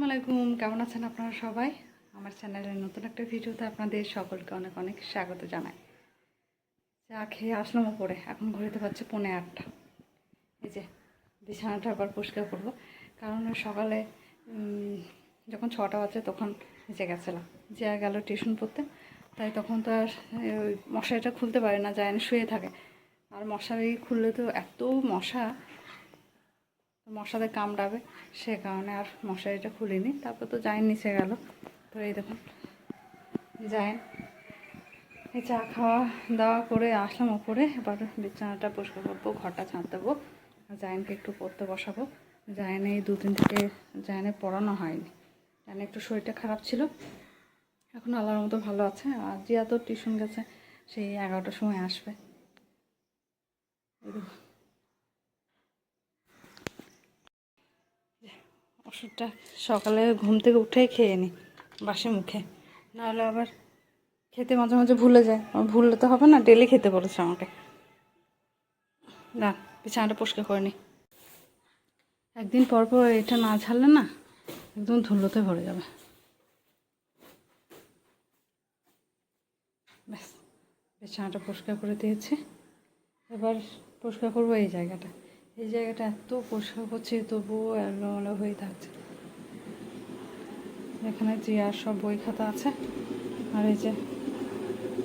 আসসালামু আলাইকুম, কেমন আছেন আপনারা সবাই? আমার চ্যানেলের নতুন একটা ভিডিওতে আপনাদের সকলকে অনেক অনেক স্বাগত জানাই। চা খেয়ে আসলাম উপরে, এখন ঘড়িতে পাচ্ছে 7:45। এই যে বিছানাটা আবার পরিষ্কার করবো, কারণ সকালে যখন 6টা বাজে তখন নিচে গেছিলাম, যে গেল টিউশন পড়তে, তাই তখন তো আর ওই মশারিটা খুলতে পারে না, যায় না, শুয়ে থাকে। আর মশারি খুললে তো এত মশাদের কামড়াবে, সে কারণে আর মশারিটা খুলিনি। তারপর তো জাইন নিচে গেল। তো এই দেখুন জাইন এই চা খাওয়া দাওয়া করে আসলাম উপরে, এবার বিছানাটা পরিষ্কার করবো, ঘরটা ঝাঁট দেবো, জাইনকে একটু পড়তে বসাবো। জাইন এই 2 দিন থেকে জাইনে পড়ানো হয়নি, জাইন একটু শরীরটা খারাপ ছিল, এখন আল্লাহর মতো ভালো আছে। আর জিয়া তো টিউশন গেছে, সেই 11টার সময় আসবে। ওষুধটা সকালে ঘুম থেকে উঠেই খেয়ে নিই বাসি মুখে, নাহলে আবার খেতে মাঝে মাঝে ভুলে যায়। ভুললে তো হবে না, ডেলি খেতে বলেছে আমাকে। না, বিছানাটা পরিষ্কার করে নি, একদিন পর পর এটা না ঝাড়লে না একদম ধুলোতে ভরে যাবে। ব্যাস, বিছানাটা পরিষ্কার করে দিয়েছি। এবার পরিষ্কার করবো এই জায়গাটা। এই জায়গাটা এত পরিষ্কার করছি তবুও এলোমেলো হয়ে থাকছে। এখানে জিয়ার সব বই খাতা আছে, আর এই যে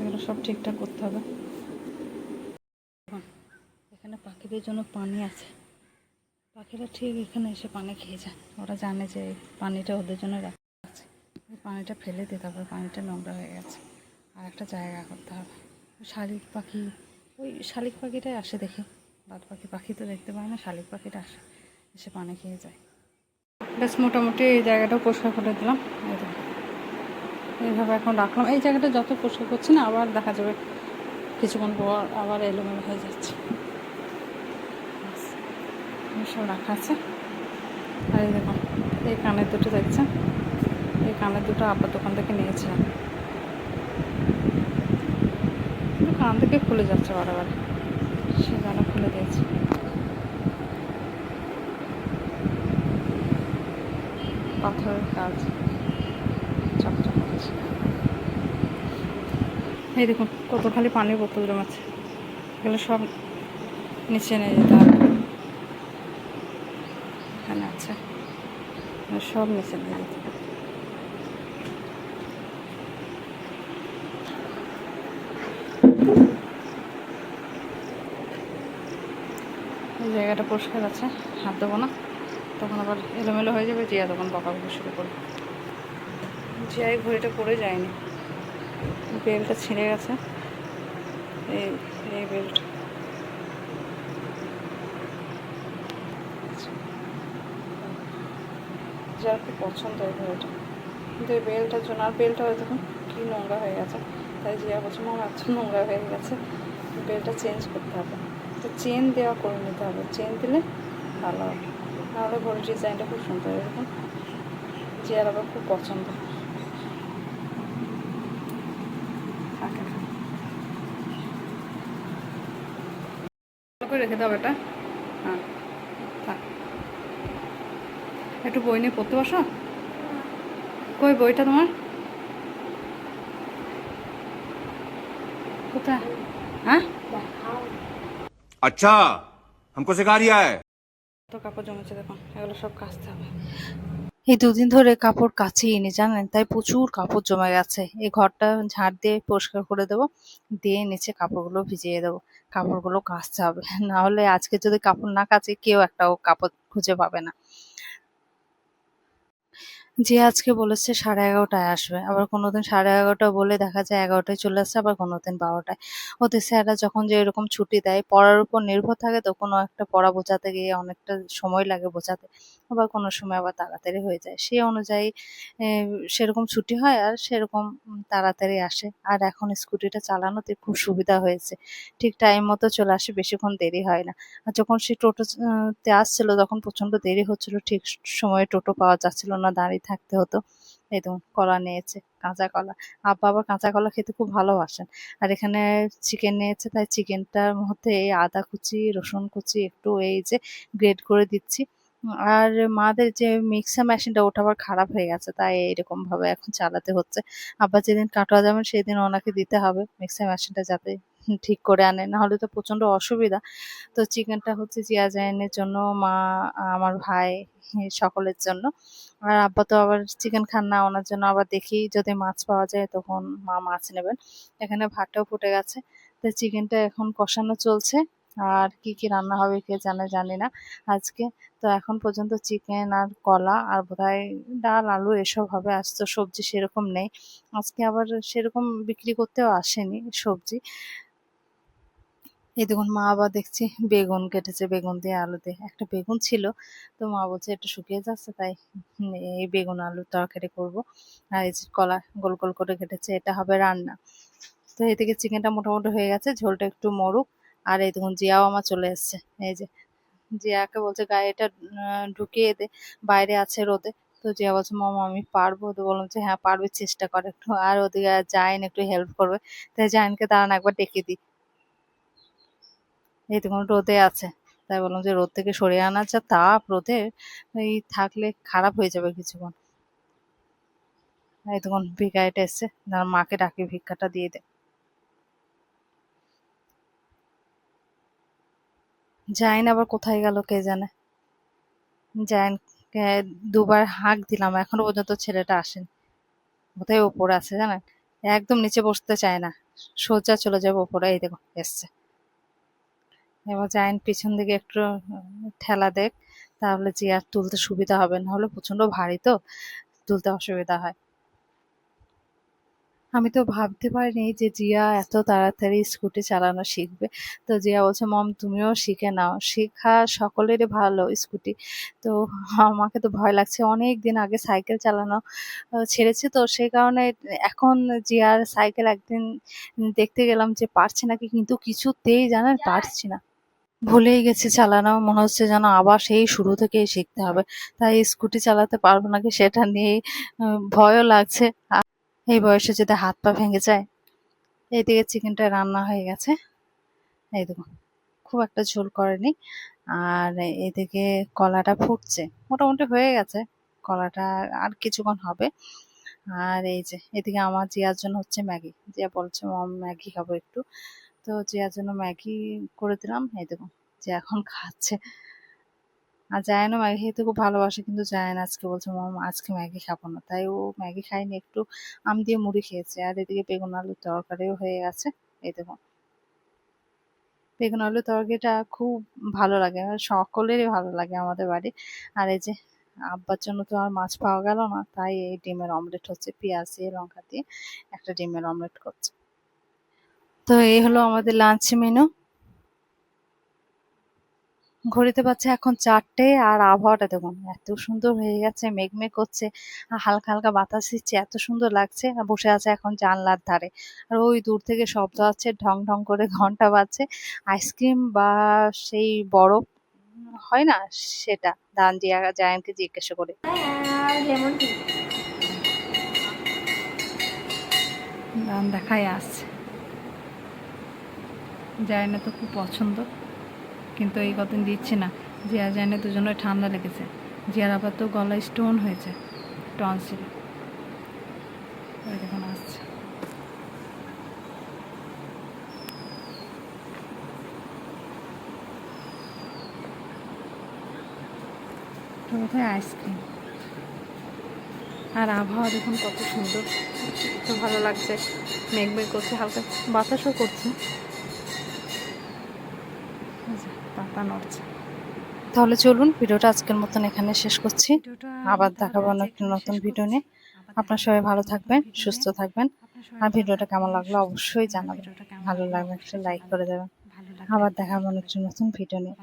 এগুলো সব ঠিকঠাক করতে হবে। এখানে পাখিদের জন্য পানি আছে, পাখিরা ঠিক এখানে এসে পানি খেয়ে যায়। ওরা জানে যে এই পানিটা ওদের জন্য রাখা আছে। এই পানিটা ফেলে দিতে হবে, পানিটা নোংরা হয়ে গেছে, আর একটা জায়গা করতে হবে। শালিক পাখি, ওই শালিক পাখিটাই আসে দেখে, বাদ পাখি তো দেখতে পায় না, শালিক পাখিটা আসে, এসে পানি খেয়ে যায়। বেশ মোটামুটি এই জায়গাটাও পরিষ্কার করে দিলাম। এইভাবে এখন রাখলাম। এই জায়গাটা যত পরিষ্কার করছি না, আবার দেখা যাবে কিছুক্ষণ পর আবার এলোমেলো হয়ে যাচ্ছে। সব রাখা আছে। আর এই দেখুন এই কানের দুটো দেখছেন, এই কানের দুটো আব্বার দোকান থেকে নিয়েছিলাম, কিন্তু কান থেকে খুলে যাচ্ছে বারবার, সে যেন খুলে দিয়েছে। পাথরের কাজ, চকচক করছে। এই দেখুন কত খালি পানির বোতল জমাচ্ছে, এগুলো সব নিচে নিয়ে যেতে হবে। এখানে আছে, সব নিচে নিয়ে যেতে হবে। এই জায়গাটা পরিষ্কার আছে, হাত দেবো না, তখন আবার এলোমেলো হয়ে যাবে, জিয়া তখন বকাবকি শুরু করবে। জিয়া এই ঘড়িটা পরে যায়নি, বেলটা ছিঁড়ে গেছে, এই এই বেল্ট। যার খুব পছন্দ এই ঘড়িটা, কিন্তু এই বেলটার জন্য, আর বেলটা হয়তো কী নোংরা হয়ে গেছে, তাই জিয়া বলছে মা এত নোংরা হয়ে গেছে, বেলটা চেঞ্জ করতে হবে। তো চেন দেওয়া করে নিতে হবে, চেন দিলে ভালো হবে, নাহলে ঘড়ির ডিজাইনটা খুব সুন্দর, এরকম জিয়ার আবার খুব পছন্দ। ভালো করে রেখে দাও এটা। হ্যাঁ থাক, একটু বই নিয়ে পড়তে বসো। কই বইটা তোমার? কোথায়? হ্যাঁ, अच्छा हमको सिखा रिया है। তো কাপড় জমেছে দেখুন, এগুলো সব কাচতে হবে। এই 2 দিন ধরে কাপড় কাচিনি জানেন, তাই প্রচুর কাপড় জমে গেছে। এই ঘরটা ঝাড় দিয়ে পরিষ্কার করে দেবো, দিয়ে নিচে কাপড়গুলো ভিজিয়ে দেবো। কাপড়গুলো কাচতে হবে, না হলে আজকে যদি কাপড় না কাচি কেউ একটাও কাপড় খুঁজে পাবে না। যে আজকে বলেছে 11:30টায় আসবে, আবার কোনোদিন 11:30 বলে দেখা যায় 11টায় চলে আসছে, আবার কোনোদিন 12টায়। ওদের স্যাররা যখন যে এরকম ছুটি দেয় পড়ার উপর নির্ভর থাকে, তো কোনো একটা পড়া বোঝাতে গিয়ে অনেকটা সময় লাগে বোঝাতে, আবার কোনো সময় আবার তাড়াতাড়ি হয়ে যায়, সেই অনুযায়ী সেরকম ছুটি হয় আর সেরকম তাড়াতাড়ি আসে। আর এখন স্কুটিটা চালানোতে খুব সুবিধা হয়েছে, ঠিক টাইম মতো চলে আসে, বেশিক্ষণ দেরি হয় না। আর যখন সে টোটো তে আসছিল তখন প্রচণ্ড দেরি হচ্ছিল, ঠিক সময়ে টোটো পাওয়া যাচ্ছিল না, দাঁড়িয়ে থাকতে হতো। এই দেখুন কলা নিয়েছে, কাঁচা কলা, আব্বা আবার কাঁচা কলা খেতে খুব ভালোবাসেন। আর এখানে চিকেন নিয়েছে, তাই চিকেনটার মধ্যে এই আদা কুচি, রসুন কুচি একটু এই যে গ্রেট করে দিচ্ছি, আর মাদের যে মিক্সার মেশিনটা ওটা আবার খারাপ হয়ে গেছে, তাই এরকম ভাবে এখন চালাতে হচ্ছে। আবার যেদিন কাটোয়া যাবেন সেদিন ওনাকে দিতে হবে মিক্সার মেশিনটা, যাতে ঠিক করে আনে, না হলে তো প্রচন্ড অসুবিধা। তো চিকেনটা হচ্ছে জিয়া জাইনের জন্য, মা, আমার ভাই, সকলের জন্য। আর আব্বা তো আবার চিকেন খান না, ওনার জন্য আবার দেখি যদি মাছ পাওয়া যায় তখন মা মাছ নেবেন। এখানে ভাতটাও ফুটে গেছে, তো চিকেনটা এখন কষানো চলছে। আর কি কি রান্না হবে কে জানে, জানি না আজকে। তো এখন পর্যন্ত চিকেন আর কলা আর বোধহয় ডাল আলু এসব হবে, আজ তো সবজি সেরকম নেই। আজকে আবার সেরকম বিক্রি করতেও আসেনি সবজি। এই দেখুন মা আবার দেখছি বেগুন কেটেছে, বেগুন দিয়ে আলু দিয়ে। একটা বেগুন ছিল, তো মা বলছে একটু শুকিয়ে যাচ্ছে, তাই এই বেগুন আলুর তরকারি করব। আর এই যে কলা গোল গোল করে কেটেছে, এটা হবে রান্না। তো এদিকে চিকেনটা মোটামুটি হয়ে গেছে, ঝোলটা একটু মরুক। আর এই দেখুন জিয়াও আমার চলে এসছে, এই যে জিয়াকে বলছে গাড়িটা ঢুকিয়ে দে, বাইরে আছে রোদে। তো জিয়া বলছে মামা আমি পারবো, তো বললাম যে হ্যাঁ পারবে, চেষ্টা কর একটু। আর ওদিকে জাইন একটু হেল্প করবে, তাই জাইনকে দাঁড়ান একবার ডেকে দিই। এই দেখুন রোদে আছে, তাই বললাম যে রোদ থেকে সরিয়ে আনা, যা তাপ রোদে, এই থাকলে খারাপ হয়ে যাবে কিছুক্ষণ। এই দেখুন ভিখারিটা এসছে, দাঁড়ান মাকে ডাকি ভিক্ষাটা দিয়ে দে। জাইন আবার কোথায় গেল কে জানে। জায়ানকে দুবার হাঁক দিলাম, এখনো পর্যন্ত ছেলেটা আসেনি। কোথায় ওপরে আছে জানেন, একদম নিচে বসতে চায় না, সোজা চলে যাবে ওপরে। এই দেখো এসছে। এবার জায়ান পিছন দিকে একটু ঠেলা দেখ, তাহলে চেয়ার তুলতে সুবিধা হবে, নাহলে প্রচন্ড ভারী তো, তুলতে অসুবিধা হয়। আমি তো ভাবতে পারিনি যে জিয়া এত তাড়াতাড়ি স্কুটি চালানো শিখবে। তো জিয়া বলছে মম তুমিও শিখে নাও, শেখা সকলেরই ভালো স্কুটি। তো আমাকে তো ভয় লাগছে, অনেক দিন আগে সাইকেল চালানো ছেড়েছে, তো সেই কারণে এখন জিয়ার সাইকেল একদিন দেখতে গেলাম যে পারছে নাকি, কিন্তু কিছুতেই জানেন পারছি না, ভুলেই গেছি চালানো। মনে হচ্ছে যেন আবার সেই শুরু থেকেই শিখতে হবে। তাই স্কুটি চালাতে পারবো নাকি সেটা নিয়েই ভয়ও লাগছে। এই বয়সে যদি হাত পা ভেঙে যায়। এইদিকে চিকেনটা রান্না হয়ে গেছে, এই দেখুন খুব একটা ঝোল করেনি। আর এদিকে কলাটা ফুটছে, মোটামুটি হয়ে গেছে কলাটা, আর কিছুক্ষণ হবে। আর এই যে এদিকে আমার জিয়ার জন্য হচ্ছে ম্যাগি, জিয়া বলছে মম ম্যাগি খাবো একটু। তো জিয়ার জন্য ম্যাগি করে দিলাম, এই দেখুন যে এখন খাচ্ছে। আর জায়ানও ম্যাগি খেতে খুব ভালোবাসে, কিন্তু জায়ান আজকে বলছে মম আজকে ম্যাগি খাবো না, তাই ও ম্যাগি খায়নি, একটু আম দিয়ে মুড়ি খেয়েছে। আর এদিকে বেগুন আলুর তরকারিও হয়ে গেছে, এই দেখুন বেগুন আলুর তরকারিটা খুব ভালো লাগে, আর সকলেরই ভালো লাগে আমাদের বাড়ি। আর এই যে আব্বার জন্য তো আর মাছ পাওয়া গেল না, তাই এই ডিমের অমলেট হচ্ছে, পেঁয়াজ দিয়ে লঙ্কা দিয়ে একটা ডিমের অমলেট করছে। তো এই হলো আমাদের লাঞ্চ মেনু। ঘড়িতে বাজছে এখন 4টে, আর আবহাওয়াটা দেখুন এত সুন্দর হয়ে গেছে, মেঘমেঘ করছে, আর হালকা হালকা বাতাস দিচ্ছে, এত সুন্দর লাগছে। আর বসে আছে এখন জানলার ধারে, আর ওই দূর থেকে শব্দ হচ্ছে, ঢং ঢং করে ঘন্টা বাজছে। আইসক্রিম বা সেই বরফ হয় না, সেটা দান দিয়া জায়ানকে জিজ্ঞাসা করে। দান দেখাই আসছে, জায়ানের তো খুব পছন্দ, কিন্তু এই কদিন দিচ্ছি না। জিয়া জানে দুজনের ঠান্ডা লেগেছে, জিয়ার আবার তো গলায় স্টোন হয়েছে, টনসিল। ওই দেখুন আসছে। তো কোথায় আইসক্রিম। আর আবহাওয়া দেখুন কত সুন্দর, তো ভালো লাগছে, মেঘমেঘ করছে, হালকা বাতাসও করছে, এই যে পাতা নড়ছে। তাহলে চলুন ভিডিওটা আজকের মতন এখানে শেষ করছি, আবার দেখাবো অন্য একটা নতুন ভিডিও নিয়ে। আপনার সবাই ভালো থাকবেন, সুস্থ থাকবেন। আর ভিডিওটা কেমন লাগলো অবশ্যই জানাবেন, ভালো লাগলে একটা লাইক করে দেবেন। আবার দেখাবো অন্য একটা নতুন ভিডিও নিয়ে।